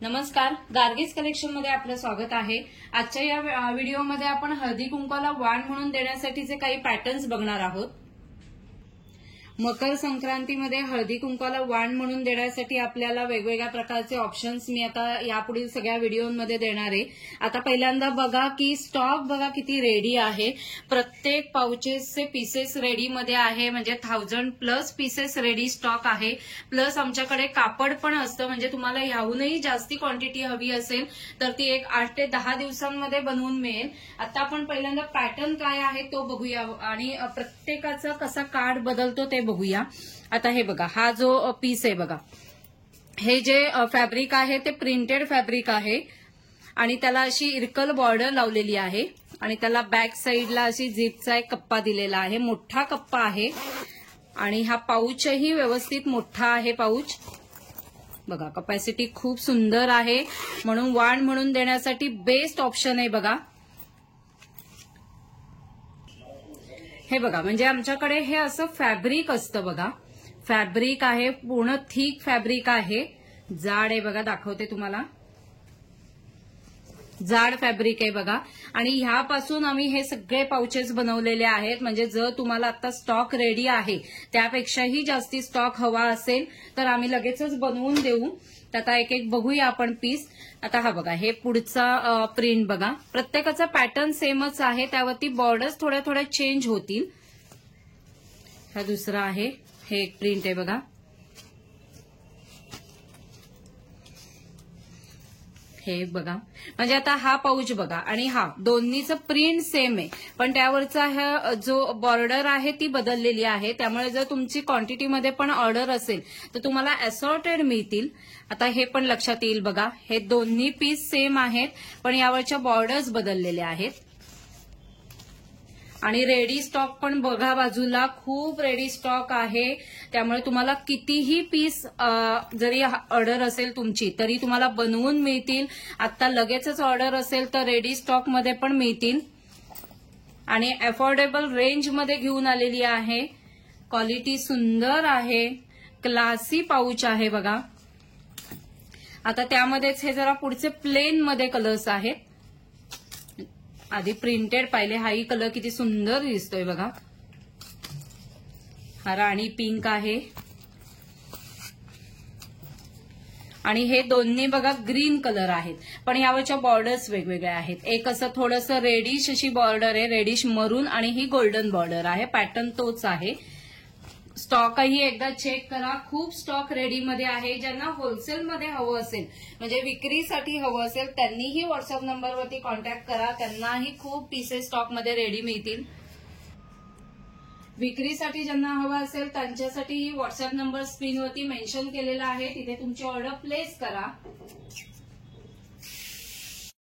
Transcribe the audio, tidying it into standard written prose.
नमस्कार, गार्गीज कलेक्शन मध्ये आपलं स्वागत आहे। आजच्या या व्हिडिओमध्ये आपण हळदी कुंकवाला वाण म्हणून देण्यासाठीचे काही पॅटर्न्स बघणार आहोत। मकर संक्रांतीमध्ये हळदी कुंकवाला वाण म्हणून देण्यासाठी आपल्याला वेगवेगळ्या प्रकारचे ऑप्शन्स मी आता यापुढील सगळ्या व्हिडिओमध्ये देणार आहे। आता पहिल्यांदा बघा की स्टॉक बघा किती रेडी आहे। प्रत्येक पाउचेसचे पीसेस रेडी मध्ये आहे, म्हणजे 1000+ पीसेस रेडी स्टॉक आहे। प्लस आमच्याकडे कापड पण असतं, म्हणजे तुम्हाला ह्याहूनही जास्ती क्वांटिटी हवी असेल तर ती एक 8 ते 10 दिवसांमध्ये बनवून मिळेल। आता आपण पहिल्यांदा पॅटर्न काय आहे तो बघूया आणि प्रत्येकाचा कसा कार्ड बदलतो ते बघूया। आता हे बघा, हा जो पीस आहे बघा, हे जे फॅब्रिक आहे ते प्रिंटेड फॅब्रिक आहे आणि त्याला अशी इरकल बॉर्डर लावलेली आहे आणि त्याला बॅक साइडला अशी झिपचा एक कप्पा दिलेला आहे, मोठा कप्पा आहे आणि हा पाऊचही व्यवस्थित मोठा आहे। पाऊच बघा, कपॅसिटी खूप सुंदर आहे, म्हणून वाण म्हणून देण्यासाठी बेस्ट ऑप्शन आहे बघा। हे बघा, म्हणजे आमच्याकडे हे असं फॅब्रिक असतं बघा, फॅब्रिक आहे, पूर्ण थिक फॅब्रिक आहे, जाड आहे बघा, दाखवते तुम्हाला, जाड फॅब्रिक आहे बघा। आणि ह्यापासून आम्ही हे सगळे पाउचेस बनवलेले आहेत, म्हणजे जर तुम्हाला आता स्टॉक रेडी आहे त्यापेक्षाही जास्ती स्टॉक हवा असेल तर आम्ही लगेचच बनवून देऊ। आता एक एक बघूया आपण पीस। आता हा बघा, हे पुढचा प्रिंट बघा, प्रत्येकाचा पॅटर्न सेमच आहे, त्यावरती बॉर्डर्स थोड्या थोड्या चेंज होतील। हा दुसरा आहे, हे एक प्रिंट आहे बघा, हे बघा, म्हणजे आता हा पाऊच बघा आणि हा दोन्हीचं प्रिंट सेम आहे, पण त्यावरचा हा जो बॉर्डर आहे ती बदललेली आहे। त्यामुळे जर तुमची क्वांटिटीमध्ये पण ऑर्डर असेल तर तुम्हाला असॉर्टेड मिळतील। आता हे पण लक्षात येईल बघा, हे दोन्ही पीस सेम आहेत पण यावरच्या बॉर्डर्स बदललेल्या आहेत। आणि रेडी स्टॉक पण बघा, बाजूला खूप रेडी स्टॉक आहे, त्यामुळे तुम्हाला कितीही पीस जरी ऑर्डर असेल तुमची तरी तुम्हाला बनवून मिळतील। आता लगेचच ऑर्डर असेल तर रेडी स्टॉक मध्ये पण मिळतील आणि अफोर्डेबल रेंज मध्ये घेऊन आलेली आहे। क्वालिटी सुंदर आहे, क्लासी पाऊच आहे बघा। आता त्यामध्येच हे जरा पुढचे प्लेन मध्ये कलर्स आहेत, आधी प्रिंटेड पाहिले, हाही कलर किती सुंदर दिसतोय बघा, हा राणी पिंक आहे आणि हे दोन्ही बघा ग्रीन कलर आहेत, पण यावरच्या बॉर्डर्स वेगवेगळ्या आहेत। एक असं थोडंसं रेडिश अशी बॉर्डर आहे, रेडिश मरून, आणि ही गोल्डन बॉर्डर आहे, पॅटर्न तोच आहे। स्टॉकही एकदा चेक करा, खूप स्टॉक रेडीमध्ये आहे। ज्यांना होलसेलमध्ये हवं असेल, म्हणजे विक्रीसाठी हवं असेल, त्यांनीही व्हॉट्सअप नंबरवरती कॉन्टॅक्ट करा, त्यांनाही खूप पीसेस स्टॉकमध्ये रेडी मिळतील। विक्रीसाठी ज्यांना हवं असेल त्यांच्यासाठी व्हॉट्सअप नंबर स्क्रीनवरती मेन्शन केलेला आहे, तिथे तुमची ऑर्डर प्लेस करा।